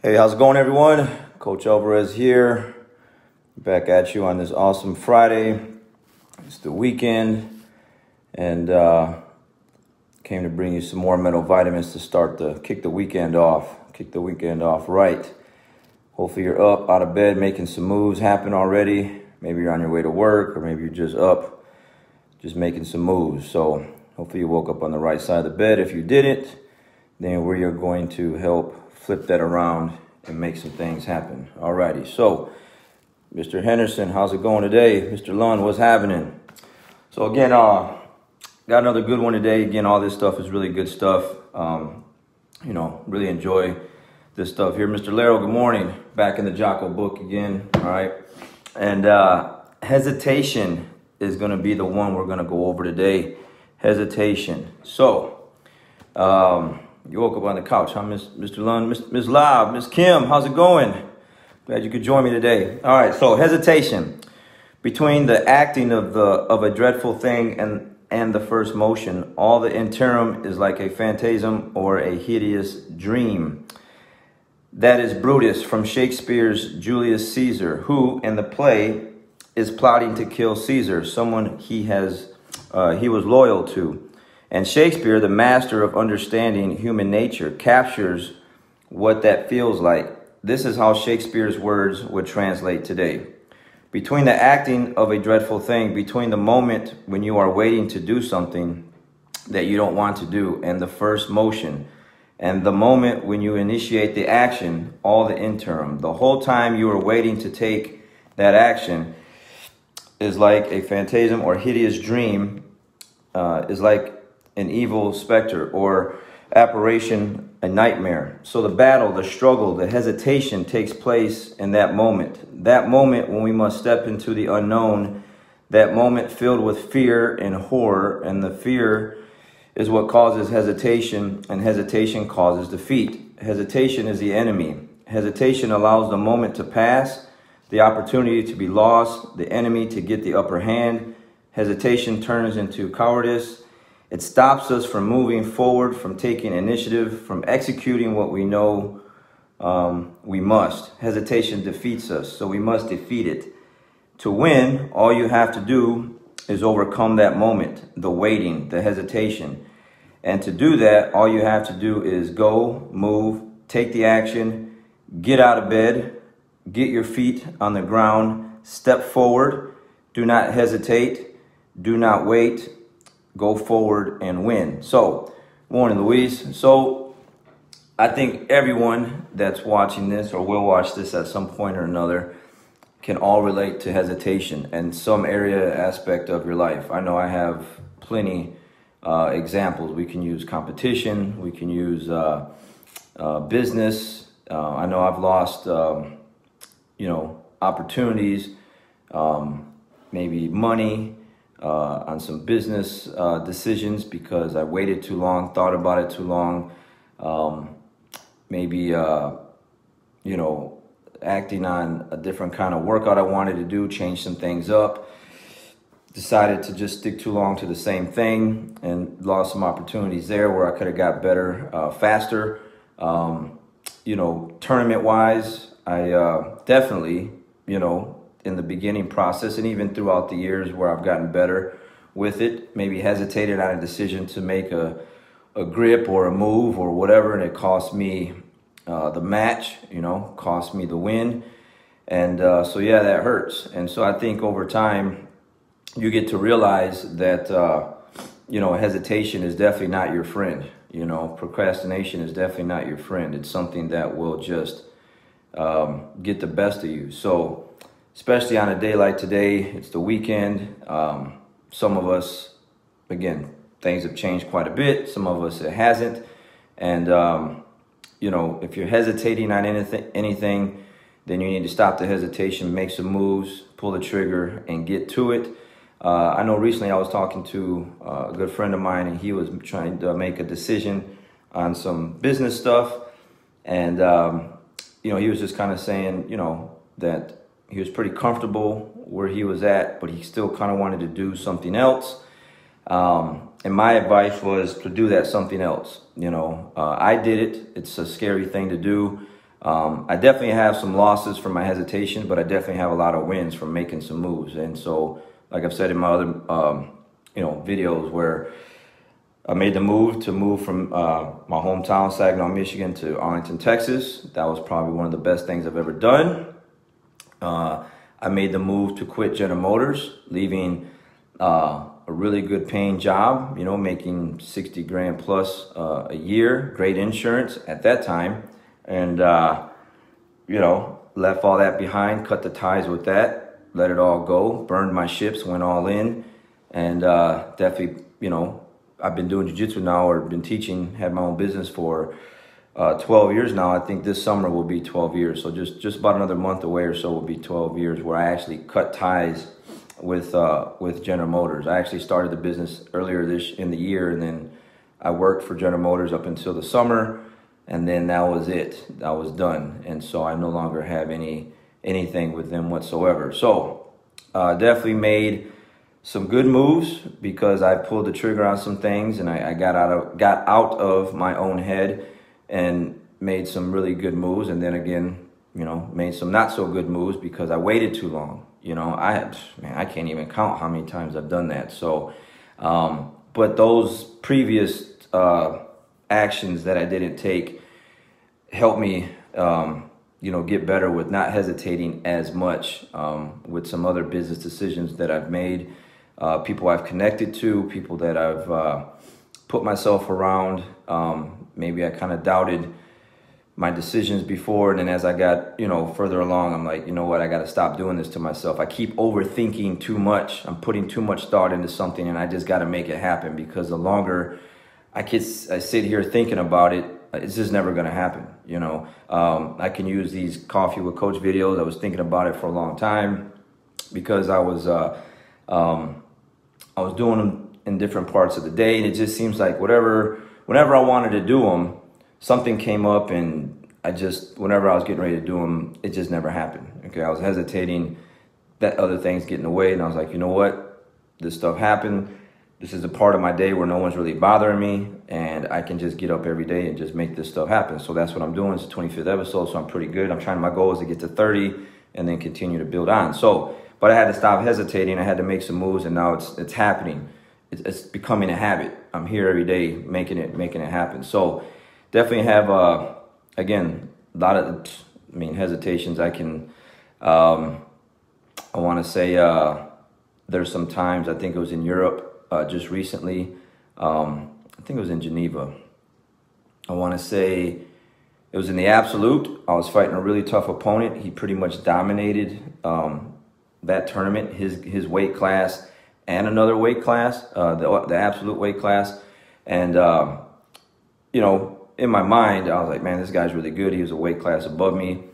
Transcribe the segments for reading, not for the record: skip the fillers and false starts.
Hey, how's it going, everyone? Coach Alvarez here, back at you on this awesome Friday. It's the weekend, and came to bring you some more mental vitamins to kick the weekend off. Kick the weekend off right. Hopefully you're up, out of bed, making some moves happen already. Maybe you're on your way to work, or maybe you're just up, just making some moves. So hopefully you woke up on the right side of the bed. If you didn't, then we are going to help flip that around and make some things happen. Alrighty, so Mr. Henderson, how's it going today? Mr. Lund, what's happening? So again, got another good one today. Again, all this stuff is really good stuff. Really enjoy this stuff here. Mr. Lero, good morning. Back in the Jocko book again. All right, and hesitation is going to be the one we're going to go over today. Hesitation. So, you woke up on the couch, huh, Mr. Lund? Miss Lab, Miss Kim, how's it going? Glad you could join me today. All right, so hesitation. Between the acting of a dreadful thing and the first motion, all the interim is like a phantasm or a hideous dream. That is Brutus from Shakespeare's Julius Caesar, who in the play is plotting to kill Caesar, someone he was loyal to. And Shakespeare, the master of understanding human nature, captures what that feels like. This is how Shakespeare's words would translate today. Between the acting of a dreadful thing, between the moment when you are waiting to do something that you don't want to do, and the first motion, and the moment when you initiate the action, all the interim, the whole time you are waiting to take that action is like a phantasm or hideous dream, is like an evil specter or apparition, a nightmare. So the battle, the struggle, the hesitation takes place in that moment. That moment when we must step into the unknown, that moment filled with fear and horror, and the fear is what causes hesitation, and hesitation causes defeat. Hesitation is the enemy. Hesitation allows the moment to pass, the opportunity to be lost, the enemy to get the upper hand. Hesitation turns into cowardice. It stops us from moving forward, from taking initiative, from executing what we know we must. Hesitation defeats us, so we must defeat it. To win, all you have to do is overcome that moment, the waiting, the hesitation. And to do that, all you have to do is go, move, take the action, get out of bed, get your feet on the ground, step forward, do not hesitate, do not wait. Go forward and win. So, morning, Luis. So, I think everyone that's watching this or will watch this at some point or another can all relate to hesitation in some aspect of your life. I know I have plenty examples. We can use competition. We can use business. I know I've lost, opportunities, maybe money, on some business decisions because I waited too long, thought about it too long, acting on a different kind of workout I wanted to do, change some things up, decided to just stick too long to the same thing and lost some opportunities there where I could have got better faster. Tournament-wise, I definitely, in the beginning process and even throughout the years where I've gotten better with it, maybe hesitated on a decision to make a grip or a move or whatever, and it cost me the match, cost me the win. And so yeah, that hurts. And so I think over time you get to realize that hesitation is definitely not your friend. Procrastination is definitely not your friend. It's something that will just get the best of you. So especially on a day like today, it's the weekend. Some of us, again, things have changed quite a bit. Some of us, it hasn't. And, if you're hesitating on anything, then you need to stop the hesitation, make some moves, pull the trigger, and get to it. I know recently I was talking to a good friend of mine, and he was trying to make a decision on some business stuff. And, he was just kind of saying, that he was pretty comfortable where he was at, but he still kind of wanted to do something else. And my advice was to do that something else. I did it. It's a scary thing to do. I definitely have some losses from my hesitation, but I definitely have a lot of wins from making some moves. And so, like I've said in my other, videos, where I made the move from my hometown, Saginaw, Michigan, to Arlington, Texas. That was probably one of the best things I've ever done. I made the move to quit General Motors, leaving a really good paying job, making 60 grand plus a year, great insurance at that time. And, left all that behind, cut the ties with that, let it all go, burned my ships, went all in. And definitely, I've been doing jiu-jitsu now, or been teaching, had my own business for 12 years now. I think this summer will be 12 years. So just about another month away or so will be 12 years where I actually cut ties with General Motors. I actually started the business earlier in the year, and then I worked for General Motors up until the summer, and then that was it. That was done. And so I no longer have anything with them whatsoever. So definitely made some good moves because I pulled the trigger on some things, and I got out of my own head and made some really good moves. And then again, made some not so good moves because I waited too long. I can't even count how many times I've done that. So, but those previous actions that I didn't take helped me, get better with not hesitating as much with some other business decisions that I've made, people I've connected to, people that I've put myself around. Maybe I kind of doubted my decisions before, and then as I got, further along, I'm like, you know what, I got to stop doing this to myself. I keep overthinking too much. I'm putting too much thought into something, and I just got to make it happen, because the longer I sit here thinking about it, it's just never going to happen. I can use these Coffee with Coach videos. I was thinking about it for a long time because I was doing them in different parts of the day, and it just seems like whenever I wanted to do them, something came up, and whenever I was getting ready to do them, it just never happened. Okay, I was hesitating, that other things getting in the way, and I was like, you know what? This stuff happened. This is a part of my day where no one's really bothering me, and I can just get up every day and just make this stuff happen. So that's what I'm doing. It's the 25th episode, so I'm pretty good. My goal is to get to 30 and then continue to build on. So, but I had to stop hesitating. I had to make some moves, and now it's happening. It's becoming a habit. I'm here every day making it happen. So definitely have, again, a lot of, hesitations. I want to say there's some times, I think it was in Europe just recently. I think it was in Geneva. I want to say it was in the absolute. I was fighting a really tough opponent. He pretty much dominated that tournament, his weight class and another weight class, the absolute weight class. And, in my mind, I was like, man, this guy's really good. He was a weight class above me.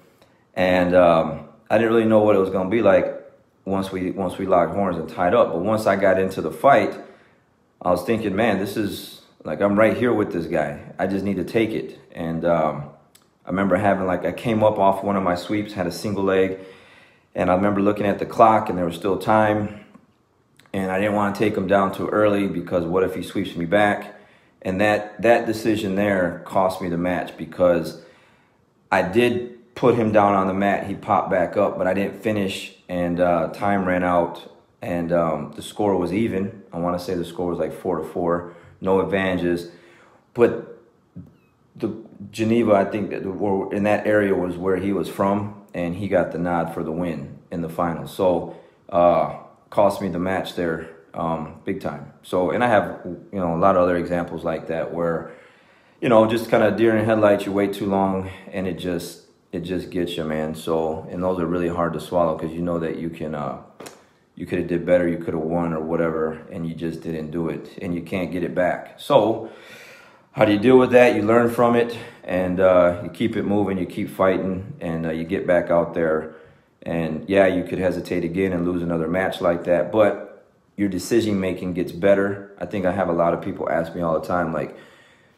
And I didn't really know what it was going to be like once we locked horns and tied up. But once I got into the fight, I was thinking, man, this is like, I'm right here with this guy. I just need to take it. And I remember I came up off one of my sweeps, had a single leg. And I remember looking at the clock, and there was still time. And I didn't want to take him down too early, because what if he sweeps me back? And that decision there cost me the match, because I did put him down on the mat. He popped back up, but I didn't finish, and time ran out, and the score was even. I want to say the score was like 4-4, no advantages. But the Geneva, I think, in that area was where he was from, and he got the nod for the win in the final. So cost me the match there. Big time. So, and I have, a lot of other examples like that where, just kind of deer in the headlights, you wait too long, and it just gets you, man. So, and those are really hard to swallow, because you know that you could have did better, you could have won or whatever, and you just didn't do it, and you can't get it back. So how do you deal with that? You learn from it, and you keep it moving, you keep fighting, and you get back out there. And yeah, you could hesitate again and lose another match like that, but your decision making gets better. I think I have a lot of people ask me all the time, like,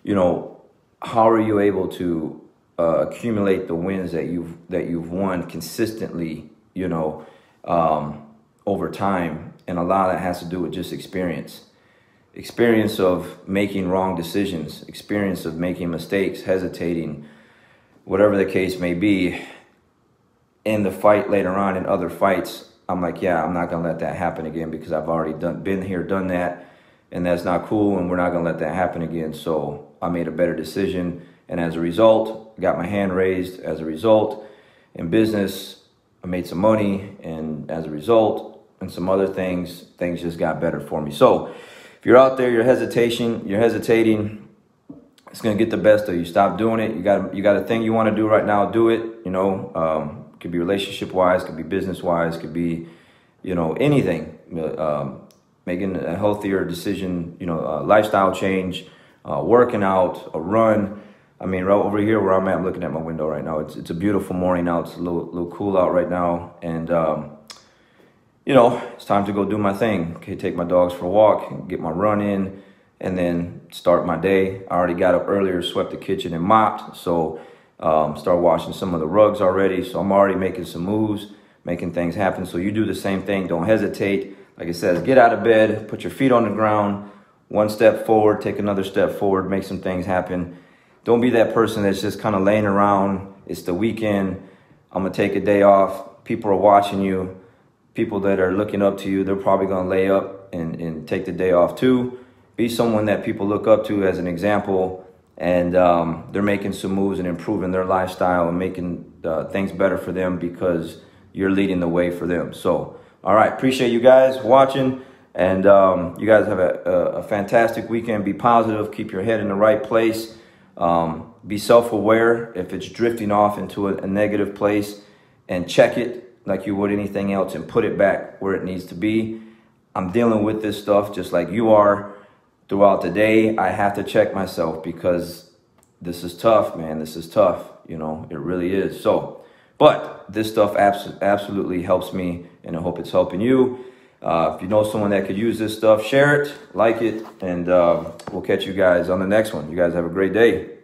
how are you able to accumulate the wins that you've won consistently, over time? And a lot of that has to do with just experience of making wrong decisions, experience of making mistakes, hesitating, whatever the case may be, in the fight later on, in other fights, I'm like, yeah, I'm not going to let that happen again, because I've already been here, done that, and that's not cool, and we're not going to let that happen again. So I made a better decision, and as a result, I got my hand raised. As a result, in business, I made some money, and as a result, and some other things just got better for me. So if you're out there, you're hesitating, it's going to get the best of you. Stop doing it. You got a thing you want to do right now, do it. You know, it could be relationship wise, could be business wise, could be, you know, anything. Making a healthier decision, you know, lifestyle change, working out, a run. I mean, right over here where I'm at, I'm looking at my window right now. It's a beautiful morning out. It's a little cool out right now. And, you know, it's time to go do my thing. Okay, take my dogs for a walk, get my run in, and then start my day. I already got up earlier, swept the kitchen and mopped. So start washing some of the rugs already. So I'm already making some moves, making things happen. So you do the same thing. Don't hesitate. Like it says, get out of bed, put your feet on the ground, one step forward, take another step forward, make some things happen. Don't be that person that's just kind of laying around. It's the weekend. I'm going to take a day off. People are watching you. People that are looking up to you, they're probably going to lay up and take the day off too. Be someone that people look up to as an example, and they're making some moves and improving their lifestyle and making things better for them because you're leading the way for them. So, all right, appreciate you guys watching, and you guys have a fantastic weekend. Be positive, keep your head in the right place. Be self-aware if it's drifting off into a negative place, and check it like you would anything else and put it back where it needs to be. I'm dealing with this stuff just like you are throughout the day. I have to check myself because this is tough, man. This is tough. You know, it really is. So, but this stuff absolutely helps me, and I hope it's helping you. If you know someone that could use this stuff, share it, like it, and we'll catch you guys on the next one. You guys have a great day.